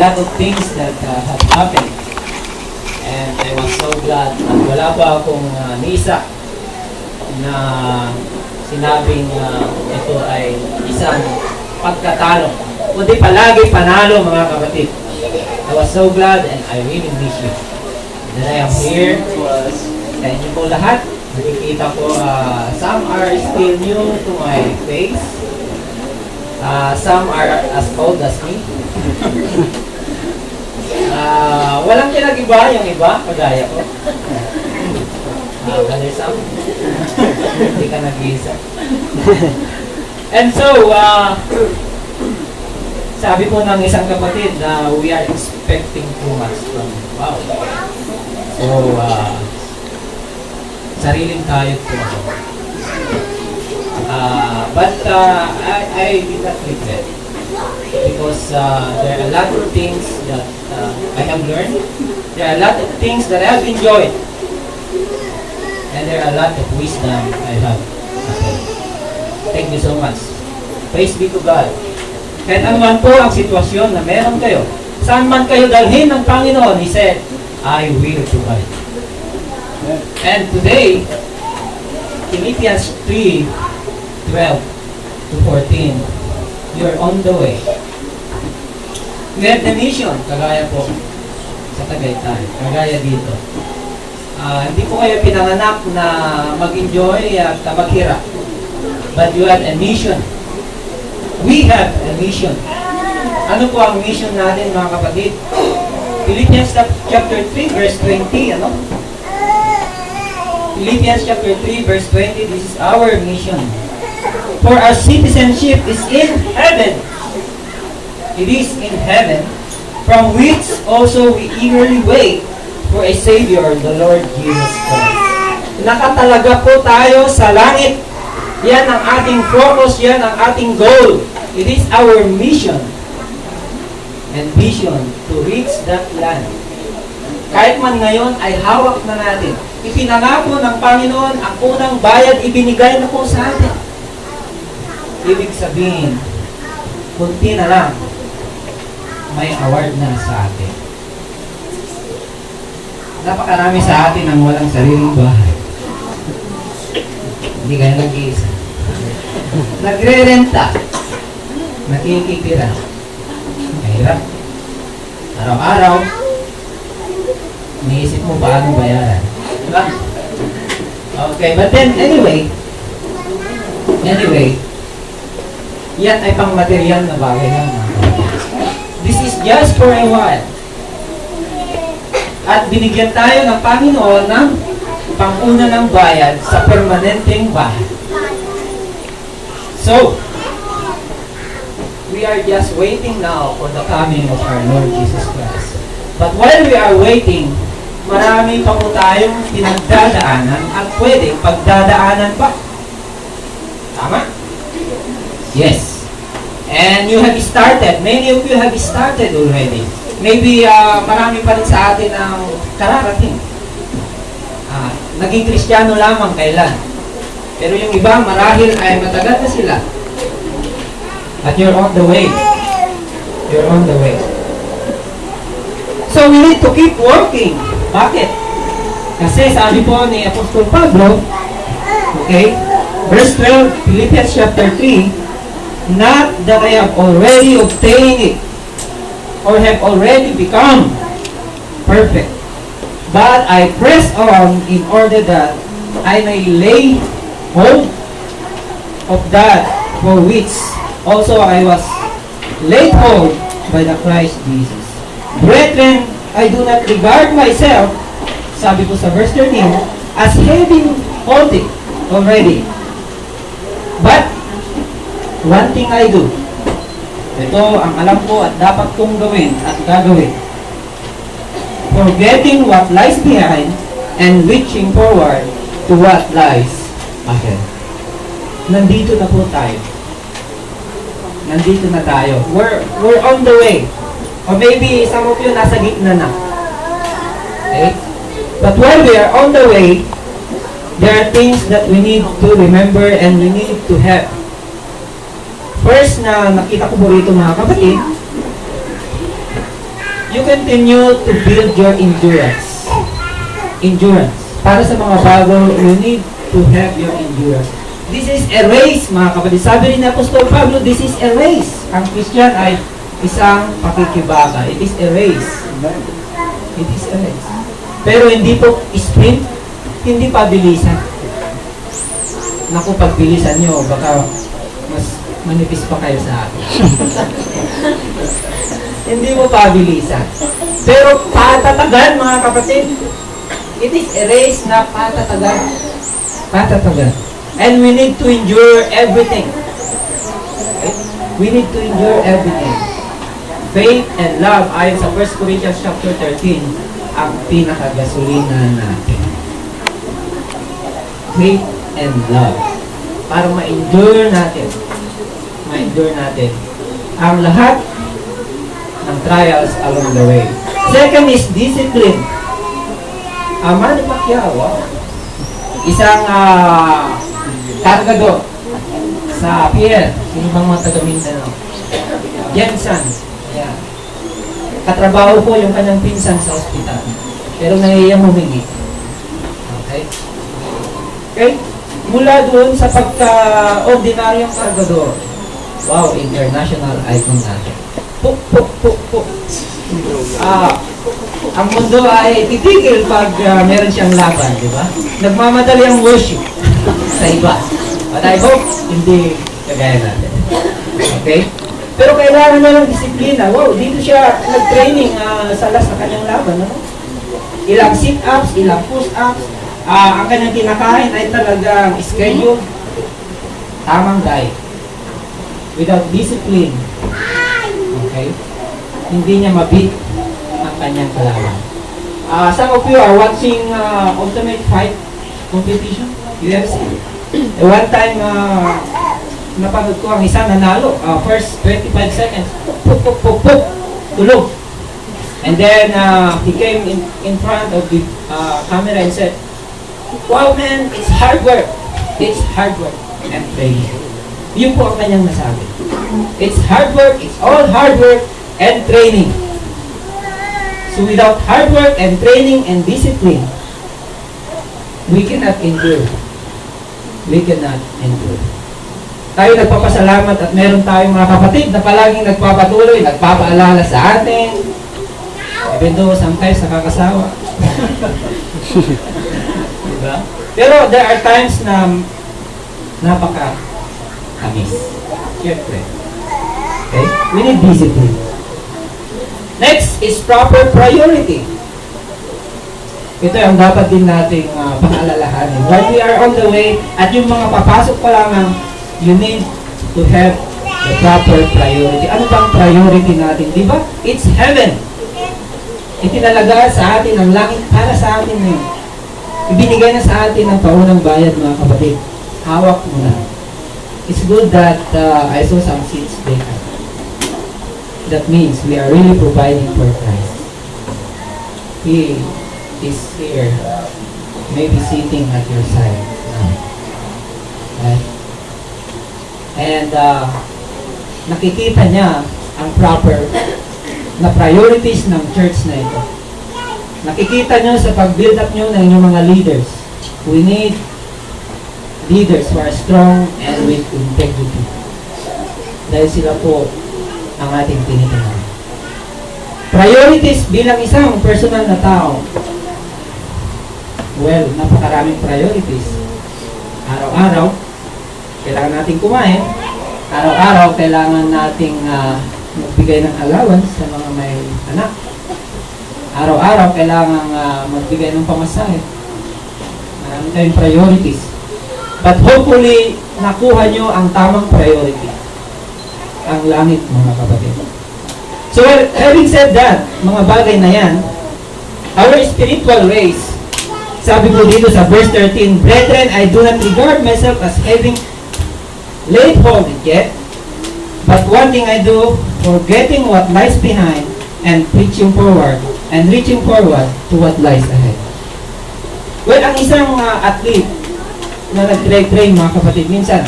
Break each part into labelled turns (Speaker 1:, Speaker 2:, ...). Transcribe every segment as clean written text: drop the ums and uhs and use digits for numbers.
Speaker 1: lot of things that have happened. And I was so glad at wala pa akong nisa na sinabing ito ay isang pagkatalo. Kundi palagi panalo, mga kapatid. I was so glad and I really miss you. That I am here. Sa inyo po lahat. Nakikita ko, some are still new to my face. Some are as old as me. Walang pinag-iba yung iba, kagaya ko. Brother Sam, hindi ka nag-iisa. And so, sabi po ng isang kapatid na we are expecting too much from wow. So, sariling kayod po ako. But I did not regret because there are a lot of things that I have learned. There are a lot of things that I have enjoyed. And there are a lot of wisdom I have attained. Thank you so much. Praise be to God. Kahit anuman po ang sitwasyon na meron kayo, saan man kayo dalhin ng Panginoon, He said, I will provide. And today, Philippians 3:12 to 14, you're on the way. We have the mission, kagaya po sa Tagaytay, kagaya dito. Hindi po kayo pinanganak na mag-enjoy at maghirap. But you have a mission. We have a mission. Ano po ang mission natin, mga kapatid? Philippians chapter 3 verse 20, ano? Philippians chapter 3 verse 20, this is our mission. For our citizenship is in heaven. It is in heaven, from which also we eagerly wait for a Savior, the Lord Jesus Christ. Nakatalaga po tayo sa langit. Yan ang ating focus, yan ang ating goal. It is our mission and vision to reach that land. Kahit man ngayon ay hawak na natin. Ipinangako ng Panginoon ang unang bayad, ibinigay na po sa atin. Ibig sabihin, kunti na lang, may award na sa atin. Napakarami sa atin ang walang sariling bahay. Hindi kayo nag-iisa. Nagre-renta. Nakikitira. Mahirap. Araw-araw, iniisip mo paano bayaran. Diba? Okay, but then anyway, yan ay pang material na bagay lang. This is just for a while. At binigyan tayo ng Panginoon ng panguna ng bayad sa permanenteng bahay. So, we are just waiting now for the coming of our Lord Jesus Christ. But while we are waiting, marami pa po tayong pinagdadaanan at pwedeng pagdadaanan pa. Tama? Yes. And you have started. Many of you have started already. Maybe marami pa rin sa atin ang kararating. Naging Kristiyano lamang kailan. Pero yung iba marahil ay matagal na sila. At you're on the way. You're on the way. So we need to keep working. Bakit? Kasi sabi po ni Apostol Pablo, okay, verse 12, Philippians chapter 3, not that I have already obtained it, or have already become perfect, but I press on in order that I may lay hold of that for which also I was laid hold by the Christ Jesus. Brethren, I do not regard myself, sabi ko sa verse 13, as having hold it already. But one thing I do, ito ang alam ko at dapat kong gawin at gagawin. Forgetting what lies behind and reaching forward to what lies ahead. Nandito na po tayo. Nandito na tayo. We're on the way. Or maybe some of you nasa gitna na. Okay? But while we are on the way, there are things that we need to remember and we need to have. First na nakita ko po rito, mga kapatid, you continue to build your endurance. Endurance. Para sa mga bago, you need to have your endurance. This is a race, mga kapatid. Sabi rin ni Apostol Pablo, this is a race. Ang Christian ay isang pakikibaka. It is a race. It is a race. Pero hindi po sprint, hindi pabilisan. Naku, pagbilisan nyo, baka mas manipis pa kayo sa akin. Hindi mo pabilisan. Pero patatagan, mga kapatid. It is a race na patatagan. Patatagan. And we need to endure everything. Okay? We need to endure everything. Faith and love, ayon sa 1 Corinthians chapter 13, ang pinakagasolina natin. Faith and love. Para ma-endure natin. Ma-endure natin ang lahat ng trials along the way. Second is discipline. Manny Pacquiao, isang kargador sa pier. Sino bang mga taga-Mindanao? Jensen. Ayan. Katrabaho po yung kanyang pinsan sa ospital. Pero nahihiyang humingi. Okay? Okay? Mula doon sa pagka-ordinaryong kargador. Wow, international icon natin. Puk, puk, puk, puk. Ang mundo ay titigil pag meron siyang laban, di ba? Nagmamadali ang worship sa iba. But I hope hindi kagaya natin. Okay? Pero kailangan na ng disiplina. Wow, dito siya nag-training sa last na kanyang laban. No? Ilang sit-ups, ilang push-ups. Ang kanyang kinakain ay talagang schedule. Tamang diet. Without discipline. Okay? Hindi niya mabit ang kanyang kalaban. Some of you are watching Ultimate Fight competition, UFC. One time, napanood ko ang isang nanalo. First 25 seconds, puk, puk, puk, puk, tulog. And then, he came in front of the camera and said, "Wow man, it's hard work. It's hard work and training." Yun po ang kanyang nasabi. It's hard work, it's all hard work and training. So without hard work and training and discipline, we cannot endure. We cannot endure. Tayo nagpapasalamat at meron tayong mga kapatid na palaging nagpapatuloy, nagpapaalala sa atin. Even though sometimes nakakasawa. Diba? Pero there are times na napaka-amis. Siyempre. Okay? We need discipline. Next is proper priority. Ito ang dapat din nating pangaalalahanin. While we are on the way, at yung mga papasok pa lang, you need to have the proper priority. Ano bang priority natin? Diba? It's heaven. Itinalaga sa atin ang langit para sa atin ngayon. Ibinigay na sa atin ang paunang bayad, mga kapatid. Hawak mo na. It's good that I saw some seats there. That means we are really providing for Christ. He is here, maybe sitting at your side now. Right? And nakikita niya ang proper na priorities ng church na ito. Nakikita niyo sa pag-build up niyo ng inyong mga leaders. We need leaders who are strong and with integrity. Dahil sila po ang ating tinitingnan. Priorities bilang isang personal na tao. Well, napakaraming priorities. Araw-araw, kailangan nating kumain. Araw-araw, kailangan nating magbigay ng allowance sa mga may anak. Araw-araw, kailangan magbigay ng pamasahe. Marami tayong priorities. But hopefully, nakuha nyo ang tamang priority. Ang langit, mga kapatid. So, having said that, mga bagay na yan, our spiritual race, sabi ko dito sa verse 13, "Brethren, I do not regard myself as having laid hold yet, but one thing I do, forgetting what lies behind, and reaching forward to what lies ahead." Well, ang isang athlete na nag-train, mga kapatid, minsan,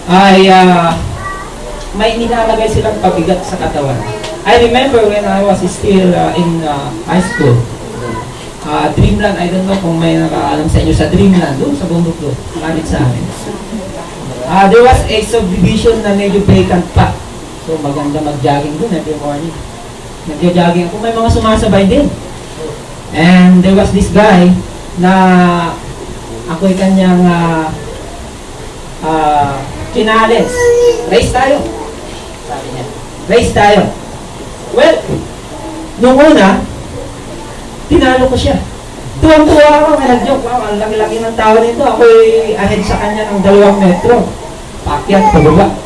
Speaker 1: ay may nilalagay silang pabigat sa katawan. I remember when I was still in high school, Dreamland, I don't know kung may nakaalam sa inyo sa Dreamland, doon sa bundok doon, malapit sa amin. There was a subdivision na medyo vacant pa. So maganda mag-jogging doon every morning. Nag-jogging ako, may mga sumasabay din. And there was this guy na ako'y kanyang challenge. Race tayo. Sabi niya, race tayo. Well, nung una, tinalo ko siya. Tuwang-tuwa ako, may nag-joke. Wow, ang laki-laki ng tao nito. Ako'y ahead sa kanya ng 2 metro. Paakyat, pababa.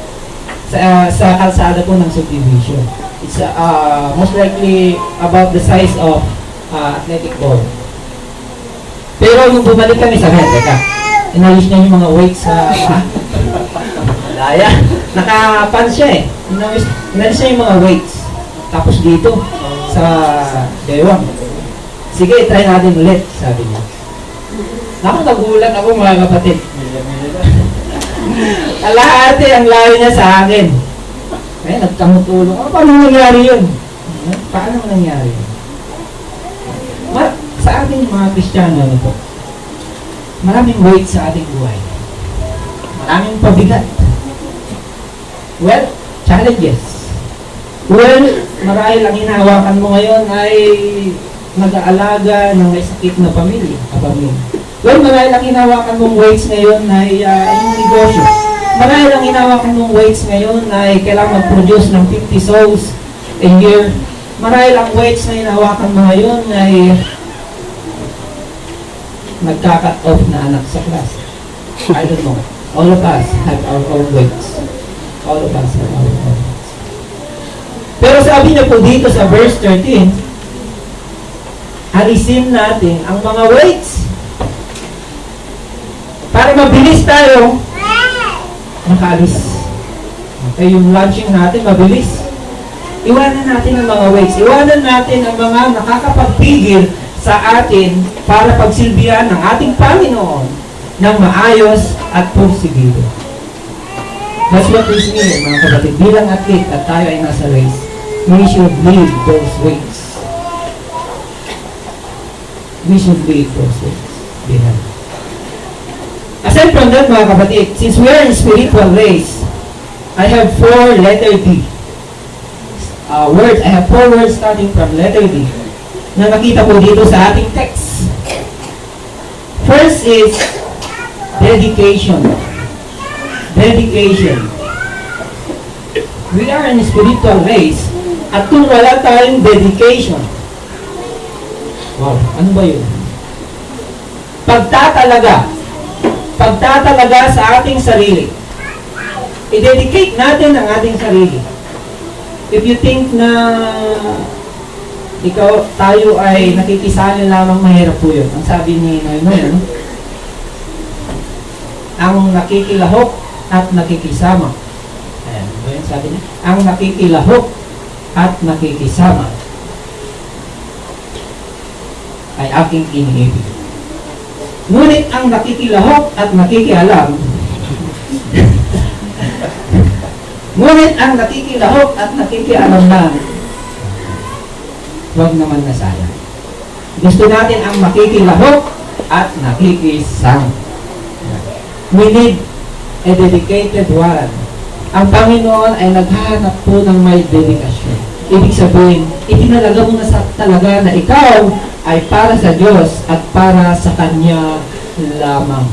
Speaker 1: Sa kalsada po ng subdivision. It's most likely about the size of athletic ball. Pero nung bumalik kami sa teka, inalis niya yung mga weights sa laya. Nakapan siya eh. Inalis niya yung mga weights. Tapos dito, sa bewang. Sige, try natin ulit, sabi niya. Naku, nagulat ako mga kapatid. Kalahati ang layo niya sa akin. Kaya nagkamutulong. Paano nangyari yun? Paano nangyari yun? Sa ating mga Kristiyano, ano po? Maraming weight sa ating buhay. Maraming pabigat. Well, challenges. Well, marahil ang hinahawakan mo ngayon ay nag-aalaga ng may sakit na pamilya. Well, marahil ang hinahawakan mong weights ngayon ay yung negosyo. Marahil ang hinahawakan mong weights ngayon ay kailangan mag-produce ng 50 souls a year. Marahil ang weights na hinahawakan mo ngayon ay nagka-cut off na anak sa class. I don't know. All of us have our own weights. All of us have our own weights. Pero sabi niya po dito sa verse 13, alisin natin ang mga weights para mabilis tayo makaalis. Okay, yung launching natin mabilis. Iwanan natin ang mga weights. Iwanan natin ang mga nakakapagpigil sa atin para pagsilbihan ng ating Panginoon ng maayos at porsigido. That's what we mean, mga kapatid. Bilang athlete at tayo ay nasa race, we should leave those weights. We should leave those weights behind. Aside from that, mga kapatid, since we are in spiritual race, I have 4 letter D. Words. I have 4 words starting from letter D na nakita po dito sa ating text. First is dedication. Dedication. We are in a spiritual race at kung wala tayong dedication, wow, ano ba yun? Pagtatalaga sa ating sarili. I-dedicate natin ang ating sarili. If you think na tayo ay nakikisali lamang, mahirap po yun. Ang sabi ni Noy, ano? Ang nakikilahok at nakikisama. Ayan, ano yun sabi niya? Ang nakikilahok at nakikisama ay aking iniibig. Ngunit ang nakikilahok at nakikialam ngunit ang nakikilahok at nakikialam lang, huwag naman na sayang. Gusto natin ang makikilahok at nakikisama. We need a dedicated one. Ang Panginoon ay naghahanap po ng may dedikasyon. Ibig sabihin, itinalaga mo na talaga na ikaw ay para sa Diyos at para sa Kanya lamang.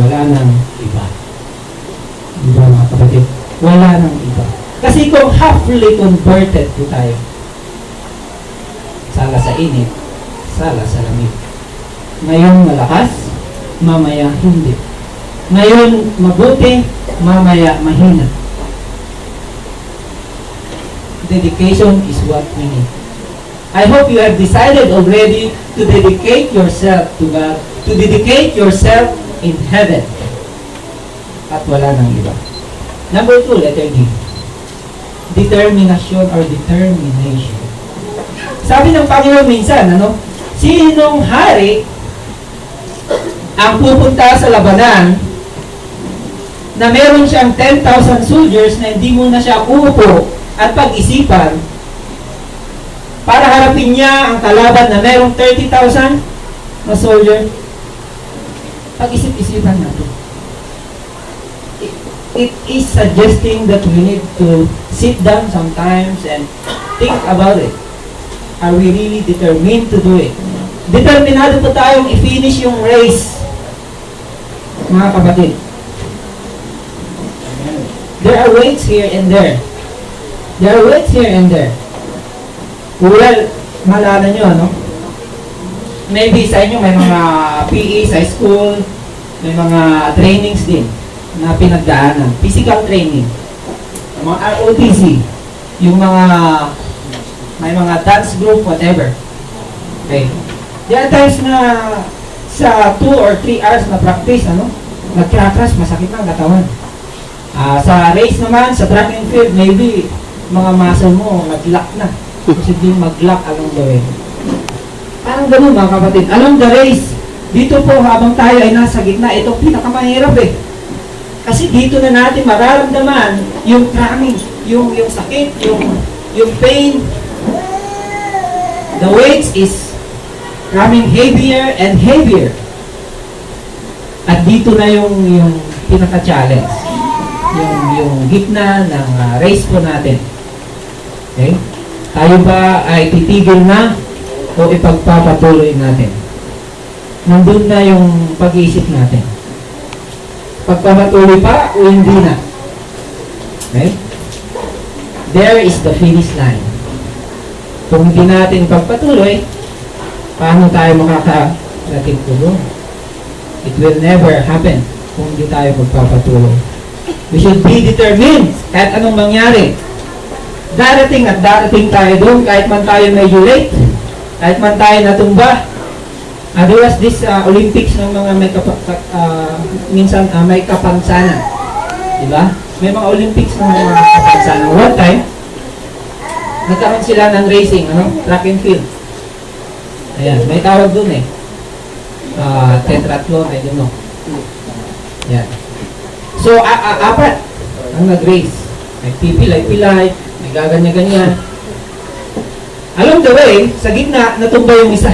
Speaker 1: Wala nang iba. Diba mga kapatid? Wala nang iba. Kasi kung halfly converted po tayo, sala sa init, sala sa lamig. Ngayon malakas, mamaya hindi. Ngayon mabuti, mamaya mahina. Dedication is what we need. I hope you have decided already to dedicate yourself to God, to dedicate yourself in heaven. At wala nang iba. Number 2, letter D. Determination or determination. Sabi ng Panginoon minsan, sinong hari ang pupunta sa labanan na meron siyang 10,000 soldiers na hindi mo na siya uupo at pag-isipan para harapin niya ang kalaban na merong 30,000 na soldier. Pag-isip-isipan natin. It is suggesting that we need to sit down sometimes and think about it. Are we really determined to do it? Determinado po tayong i-finish yung race, mga kapatid. There are weights here and there. There are weights here and there. Well, malala nyo, ano? Maybe sa inyo may mga PE sa school, may mga trainings din na pinagdaanan. Physical training, mga ROTC, yung mga may mga dance group, whatever. Okay. There are times na sa 2 or 3 hours na practice, ano? Nag-crash, masakit na ang katawan. Sa race naman, sa track and field, maybe mga muscle mo nag-lock na. Posibleng mag-lock along the way. Parang ganun mga kapatid. Along the race, dito po habang tayo ay nasa gitna, ito pinakamahirap eh. Kasi dito na natin mararamdaman yung cramming, yung sakit, yung pain. The weight is coming heavier and heavier. At dito na yung pinaka-challenge. Yung gitna ng race po natin. Okay? Tayo ba ay titigil na o ipagpapatuloy natin? Nandun na yung pag-iisip natin. Pagpapatuloy pa o hindi na? Okay? There is the finish line. Kung hindi natin pagpatuloy, paano tayo makakarating tuloy? It will never happen kung hindi tayo magpapatuloy. We should be determined kahit anong mangyari. Darating at darating tayo doon kahit man tayo medyo late, kahit man tayo natumba. There was this Olympics ng mga minsan may kapansanan. Diba? May mga Olympics ng mga kapansanan. One time, nagkaroon sila ng racing, track and field. Ayan, may tawag doon eh. Tetrathlon, I don't know. Ayan. So, apat ang nag-race. May pipilay-pilay, may gaganya-ganyan. Along the way, sa gitna, natumba yung isa.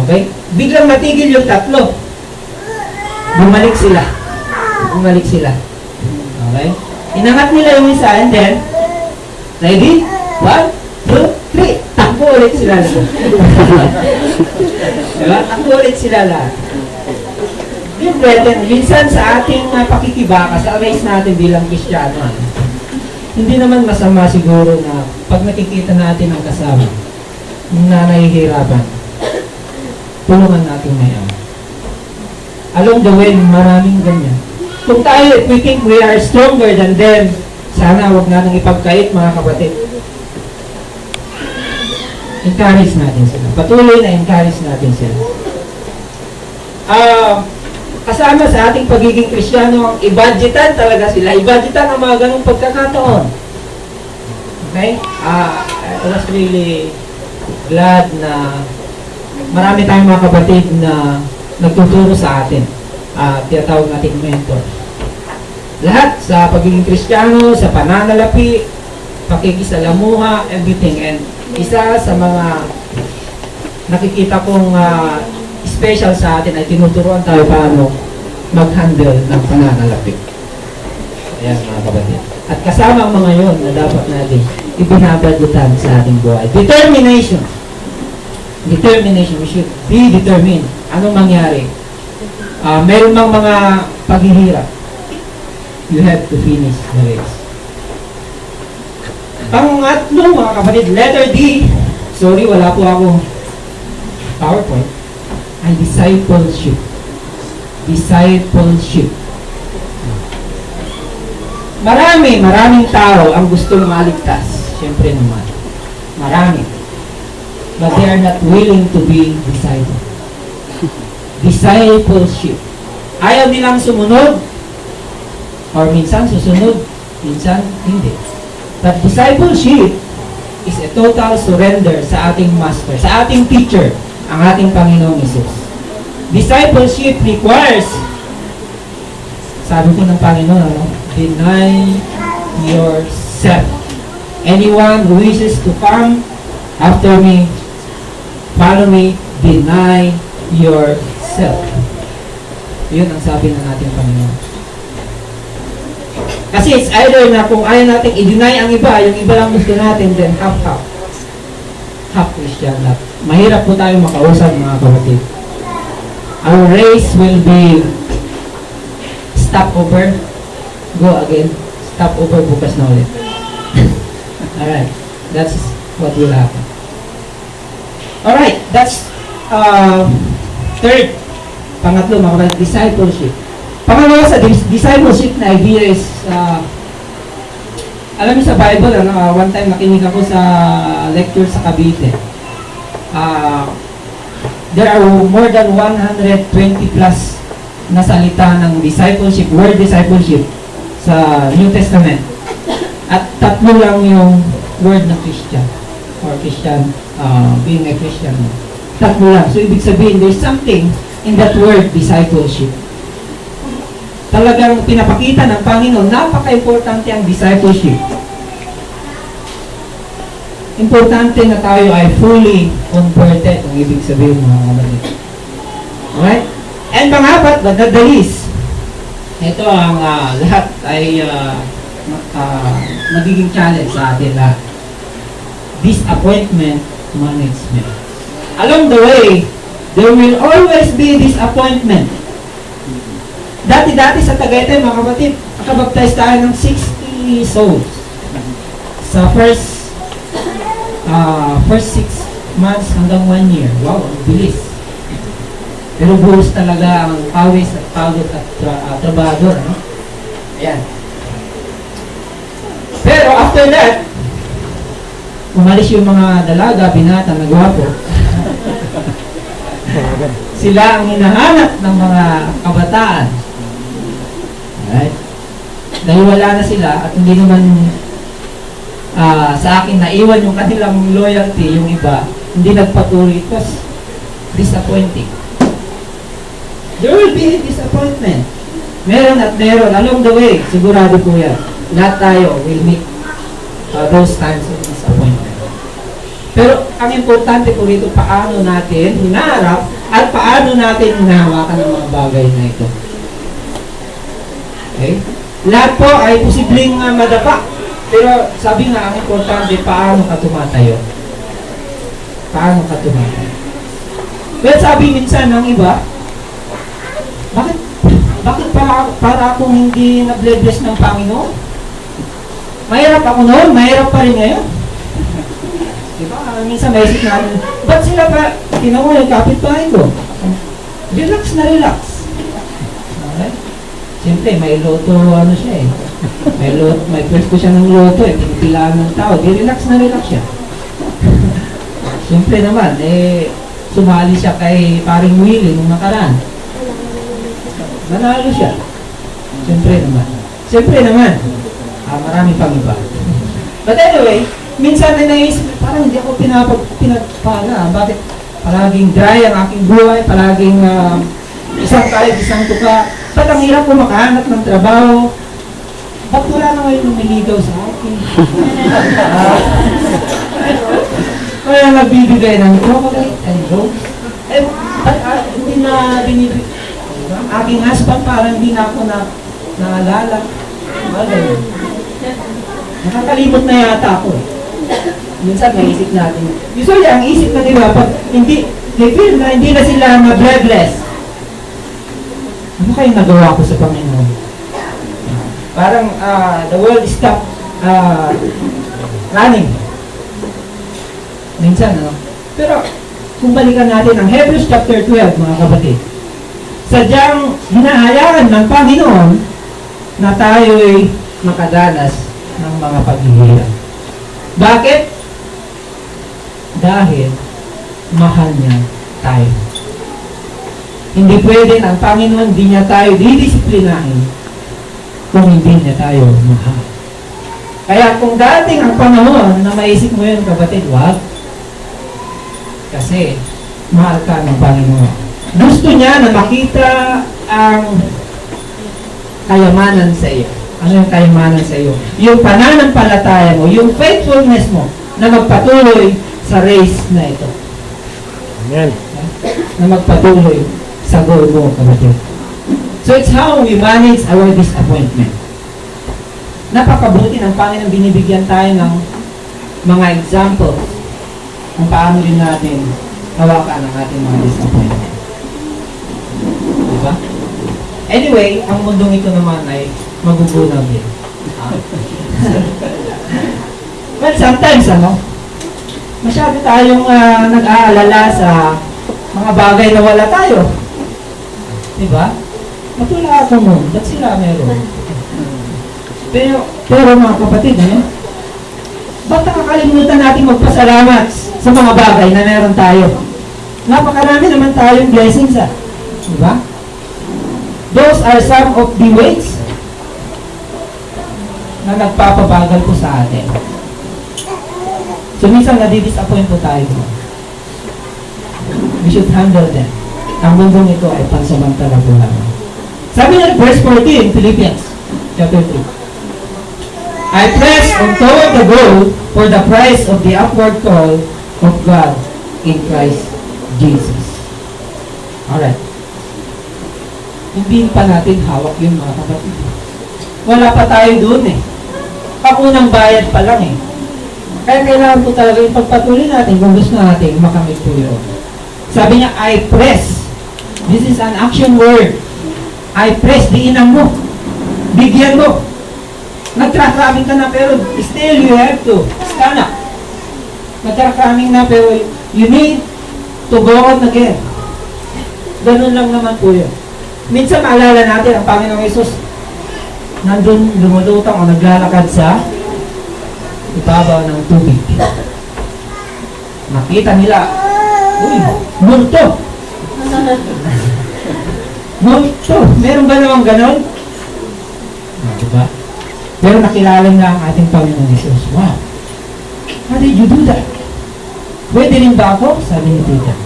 Speaker 1: Okay? Biglang natigil yung tatlo. Bumalik sila. Okay? Inangat nila yung isa and then, ready? 1, 2, 3. Takbo ulit sila lahat. Diba? Takbo ulit sila lahat. Dear brethren, minsan sa ating pakikibaka, sa race natin bilang Kristiyano, hindi naman masama siguro na pag nakikita natin ang kasama na nahihirapan, tulungan natin ngayon. Along the way, maraming ganyan. Kung tayo, if we think we are stronger than them, sana huwag natin ipagkait mga kapatid. Encourage natin sila. Patuloy na encourage natin sila. Kasama sa ating pagiging Kristiyano, i-budgetan talaga sila. I-budgetan ang mga ganong pagkakataon. Okay? I was really glad na marami tayong mga kapatid na nagtuturo sa atin. Tinatawag natin mentor. Lahat sa pagiging Kristiyano, sa pananalapi, pakikisalamuha, everything. And isa sa mga nakikita kong special sa atin ay tinuturuan tayo paano mag-handle ng pananalapi. Ayan mga kapatid. At kasama ang mga yon na dapat natin ibinabagutan sa ating buhay. Determination. We should be determined. Anong mangyari? Meron mang mga paghihirap. You have to finish the race. Pangatlo mga kapatid, letter D. Sorry, wala po akong PowerPoint. Ay discipleship. Maraming tao ang gustong maligtas. Siyempre naman. Marami. But they are not willing to be discipled. Discipleship. Ayaw nilang sumunod. Or minsan susunod. Minsan hindi. But discipleship is a total surrender sa ating master, sa ating teacher, ang ating Panginoong Hesus. Discipleship requires, sabi ko ng Panginoon, deny yourself. Anyone who wishes to come after me, follow me, deny yourself. Yun ang sabi ng ating Panginoon. Kasi it's either na kung ayaw natin i-deny ang iba, yung iba lang gusto natin, then half-half. Half Christian, half. Mahirap po tayo makausap, mga kapatid. Our race will be stop over, go again, stop over, bukas na ulit. Alright, that's what will happen. Alright, that's third. Pangatlo, mga kapatid, discipleship. Pangalawa sa discipleship na idea is, alam niyo sa Bible, one time nakinig ako sa lecture sa Cavite. There are more than 120 plus na salita ng discipleship, word discipleship sa New Testament. At 3 lang yung word ng Christian or Christian, being a Christian. 3 lang. So, ibig sabihin, there's something in that word, discipleship. Talagang pinapakita ng Panginoon, napaka-importante ang discipleship. Importante na tayo ay fully converted, ang ibig sabihin mga kapatid. Alright? And pang-apat, but not the least, ito ang lahat ay magiging challenge sa atin lahat. Disappointment management. Along the way, there will always be disappointment. Dati-dati sa Tagaytay, mga kapatid, nakabaptize tayo ng 60 souls. Sa first 6 months hanggang 1 year. Wow, ang bilis. Pero buhos talaga ang pawis at pagod at trabador. No? Ayan. Pero after that, umalis yung mga dalaga, binata, nagwapo. Sila ang hinahanap ng mga kabataan. Alright? Dahil wala na sila at hindi naman sa akin naiwan yung kanilang loyalty, yung iba, hindi nagpatuloy. It was disappointing. There will be disappointment. Meron at meron. Along the way, sigurado po yan. Lahat tayo will meet those times of disappointment. Pero ang importante po rito, paano natin hinaharap at paano natin hinahawakan ng mga bagay na ito. Okay? Lahat po ay posibleng madapa. Pero sabi nga, ang importante, paano ka tumatayo? Paano ka tumatayo? Pero sabi minsan ng iba, bakit para akong hindi na-bless ng Panginoon? Mahirap ako noon, mahirap pa rin ngayon. Diba? Minsan may isip natin, ba't sila pa, tinawa yung kapitbahay ko? Relax na relax. Okay? Siyempre, may loto, ano siya eh. May pwesto siya ng loto eh. Pinipilaan ng tao. Di relax na relax siya. Siyempre naman, sumali siya kay paring Willie nung nakaraan. Manalo siya. Siyempre naman. Marami pang iba. But anyway, minsan na naisip, parang hindi ako pinagpala. Bakit palaging dry ang aking buhay, palaging isang kahit isang tuka. Ba't ang hirap ko makahanap ng trabaho? Ba't wala na ngayon lumiligaw sa akin? Kaya nagbibigay ng chocolate and jokes. Hindi na binibigay. Aking husband parang hindi na ako naalala. Nakakalimot na yata ako. Minsan may isip natin. Usually ang isip na nila, pag they feel na hindi na sila na-bloodless. Ano kayong nagawa ko sa Panginoon? Parang the world stopped running. Minsan, ano? Pero kung balikan natin ang Hebrews chapter 12, mga kapatid, sadyang hinahayaan ng Panginoon na tayo'y makadanas ng mga paghihirap. Bakit? Dahil mahal niya tayo. Hindi pwede ng Panginoon, hindi niya tayo didisiplinahin kung hindi niya tayo mahal. Kaya kung dating ang panahon na maisip mo yun, kapatid, wag. Kasi mahal ka ng Panginoon. Gusto niya na makita ang kayamanan sa iyo. Ano yung kayamanan sa iyo? Yung pananampalataya mo, yung faithfulness mo na magpatuloy sa race na ito.
Speaker 2: Amen.
Speaker 1: Na magpatuloy sa goal mo, kapatid. So it's how we manage our disappointment. Napakabuti ng Panginoon, binibigyan tayo ng mga example kung paano rin natin hawakan ang ating mga disappointment. Diba? Anyway, ang mundong ito naman ay magugunaw din. Well, sometimes, masyado tayong nag-aalala sa mga bagay na wala tayo. Diba? Matula ako mo, ba't sila meron? Pero mga kapatid, ba't nakakalimutan natin magpasalamat sa mga bagay na meron tayo? Napakarami naman tayong blessings, diba? Those are some of the ways na nagpapabagal po sa atin. So, minsan nadidisappoint po tayo. We should handle them. Ang mundong ito ay pansamantala po lang. Sabi niya, verse 14 in Philippians, chapter 3. I press on toward the goal for the prize of the upward call of God in Christ Jesus. Alright. Hindi pa natin hawak yun, mga kapatid. Wala pa tayo doon Pakunang bayad pa lang Kaya kailangan po talaga yung pagpatuloy natin kung gusto natin makamit po yun. Sabi niya, I press. This is an action word. I press, diinan mo. Bigyan mo. Nagtrack-ramming ka na pero still you have to stand up. Nagtrack-ramming na pero you need to go on again. Ganun lang naman po yun. Minsan maalala natin ang Panginoong Hesus nandun lumulutang o naglalakad sa ibabaw ng tubig. Nakita nila, multo! Multo! Meron ba namang ganon? Diba? Pero nakilala na ang ating Panginoong Hesus. Wow! How did you do that? Pwede rin ba ako? Sabi ni Peter.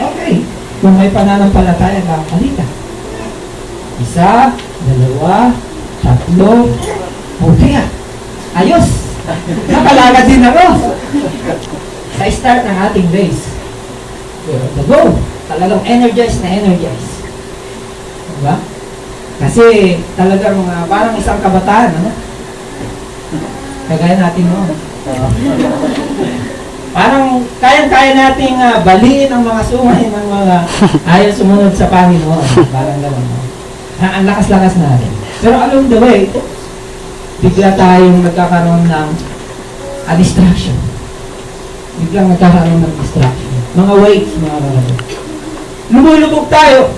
Speaker 1: Okay. Kung may pananampalataya ka, halika. 1, 2, 3. Okay ayos! Napalagad din ako! Sa start ng ating race. Pero the go! Talagang energized na energized. Diba? Kasi talagang parang isang kabataan, Kagaya natin noon. Parang kayang-kaya nating baliin ang mga sungay ng mga ayaw sumunod sa Panginoon. Parang gano'n. Ang lakas-lakas natin. Pero along the way, bigla tayong nagkakaroon ng distraction. Biglang nagkakaroon ng distraction. Mga weights, mga kalabot. Lumulubog tayo.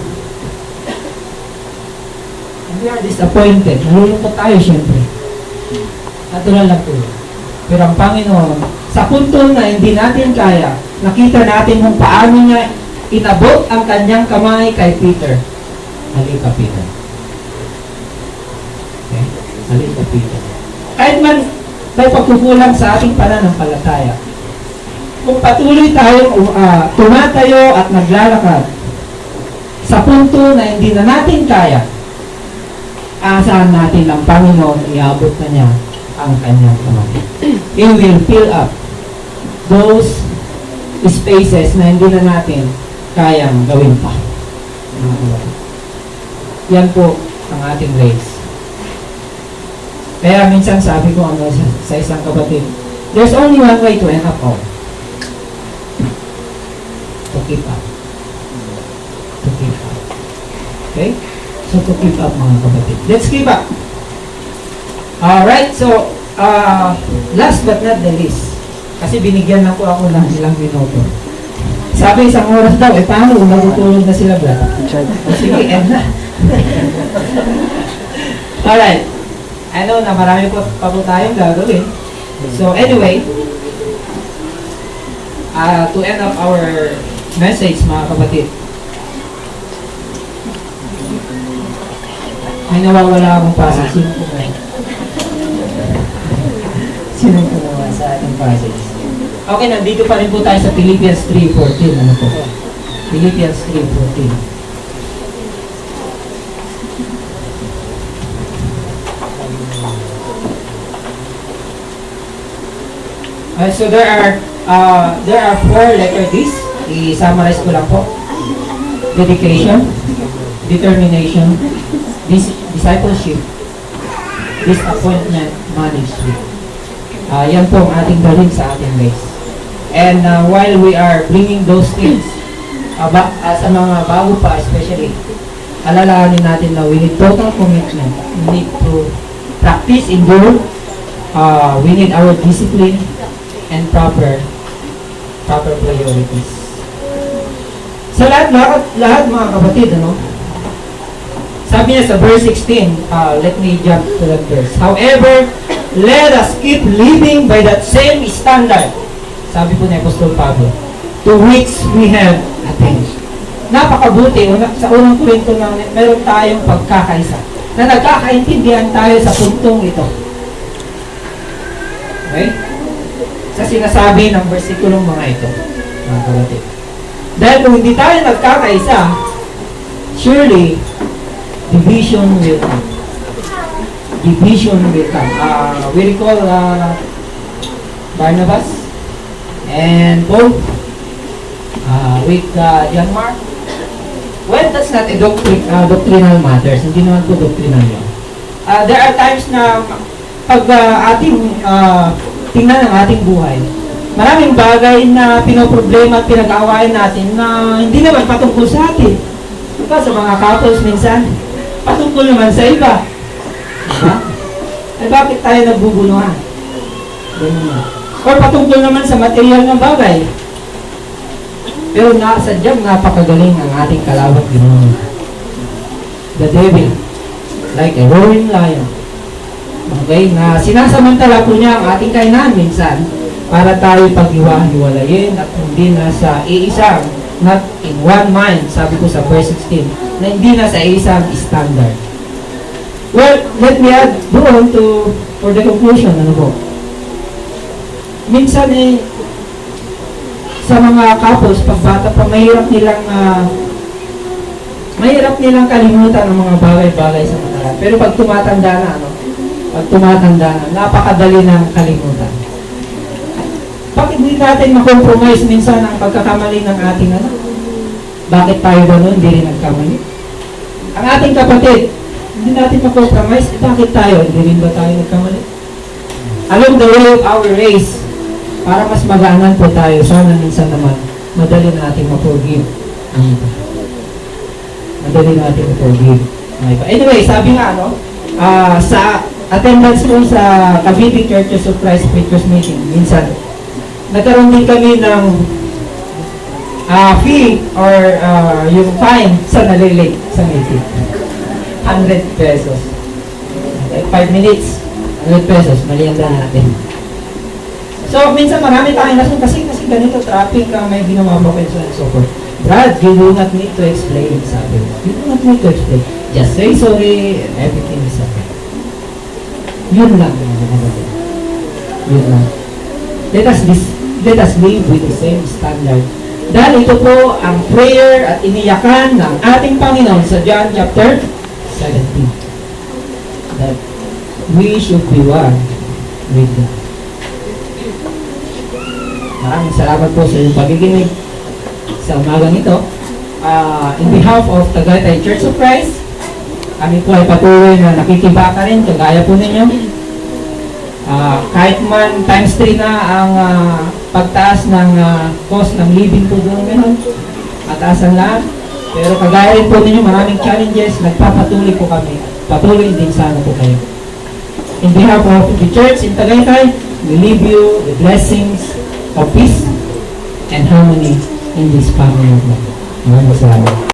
Speaker 1: And we are disappointed. Nalulungkot tayo, syempre. Natural lang po. Pero ang Panginoon, sa punto na hindi natin kaya, nakita natin kung paano niya inabot ang kanyang kamay kay Peter. Halika, Peter. Okay? Halika, Peter. Kahit man may pagkukulang sa ating pananampalataya, kung patuloy tayong tumatayo at naglalakad sa punto na hindi na natin kaya, asahan natin ang Panginoon, iabot na niya ang kanyang kamay. He will fill up those spaces na hindi na natin kayang gawin pa. Yan po ang ating race. Kaya minsan sabi ko sa isang kapatid, there's only one way to end up all. To keep up. To keep up. Okay? So to keep up, mga kapatid. Let's keep up. Alright, so last but not the least, kasi binigyan na po ako ng ilang minuto. Sabi isang oras daw, paano kung magutulog na sila, brad? Sige, end na. Alright. I know na marami pa po tayong gagawin. So anyway, to end up our message, mga kapatid, may nawawala akong passage. Sino kumawa sa ating passage? Okay, nandito pa rin po tayo sa Philippians 3:14. Ano po? Philippians 3:14. So there are 4 letter D's. I-summarize ko lang po. Dedication, determination, discipleship, disappointment management. Yan po ang ating dalhin sa ating race. And while we are bringing those things, sa mga bago pa especially, alalahanin natin na we need total commitment. We need to practice, endure. We need our discipline and proper priorities. Sa lahat mga kapatid, ano? Sabi niya sa verse 16, let me jump to that verse. However, let us keep living by that same standard. Sabi po ni Apostol Pablo, to which we have attained. Napakabuti, sa unang Korinto na meron tayong pagkakaisa, na nagkakaintindihan tayo sa puntong ito. Okay? Sa sinasabi ng versikulong mga ito, mga kapatid. Dahil kung hindi tayo nagkakaisa, surely, division will come. Division will come. We recall Barnabas and Paul with John Mark. Well, that's not a doctrinal matters. Hindi naman po doctrinal yun. There are times na pag ating tingnan ang ating buhay, maraming bagay na pinoproblema at pinag-aawayan natin na hindi naman patungkol sa atin. Diba, sa mga couples minsan, patungkol naman sa iba. Diba? Eh bakit tayo nagbubunuhan? Or patungkol naman sa material ng bagay. Pero sadyang napakagaling ang ating kalawat Ginoo. The devil, like a roaring lion. Okay, na sinasamantala po niya ang ating kainan minsan para tayo pag-iwa-hiwalayin at hindi na sa iisang, not in one mind, sabi ko sa verse 16, na hindi na sa isang standard. Well, let me add doon for the conclusion, ano po? Minsan sa mga couples, pagbata pa, mahirap nilang kalimutan ang mga bagay-bagay sa nakaraan. Pero pag tumatanda na, napakadali ng kalimutan. Bakit hindi natin makompromise minsan ang pagkakamali ng ating anak? Bakit tayo ba noon, hindi rin nagkamali? Ang ating kapatid, hindi natin makompromise, bakit tayo, hindi rin ba tayo nagkamali? Along the way of our race, para mas magaanan po tayo, sana minsan naman, madali natin ma-forgive ang iba. Madali natin ma-forgive ang iba. Anyway, sabi nga, sa attendance ko sa Cavite Churches of Christ Preachers Meeting, minsan, nagkaroon din kami ng fee or yung fine sa nalilate sa meeting. 100 pesos. Like 5 minutes, 100 pesos, malianda natin. So, minsan marami tayong nasun kasi ganito, traffic, may ginawa mo kayo and so forth. Brad, you do not need to explain, sabi mo. You do not need to explain. Just say sorry and everything is okay. Yun lang. Yun lang. Let us live with the same standard. Dahil ito po ang prayer at iniyakan ng ating Panginoon sa John chapter 17. That we should be one with God. Maraming salamat po sa iyong pakikinig sa umagang ito. In behalf of Tagaytay Church of Christ, kami po ay patuloy na nakikibaka rin, kagaya po ninyo. Kahit man times 3 na ang pagtaas ng cost ng living po doon ngayon, mataas ang lahat. Pero kagaya rin po ninyo, maraming challenges, nagpapatuloy po kami. Patuloy din sana po kayo. In behalf of the church in Tagaytay, we leave you the blessings of peace and harmony in this family of God. Maraming salamat.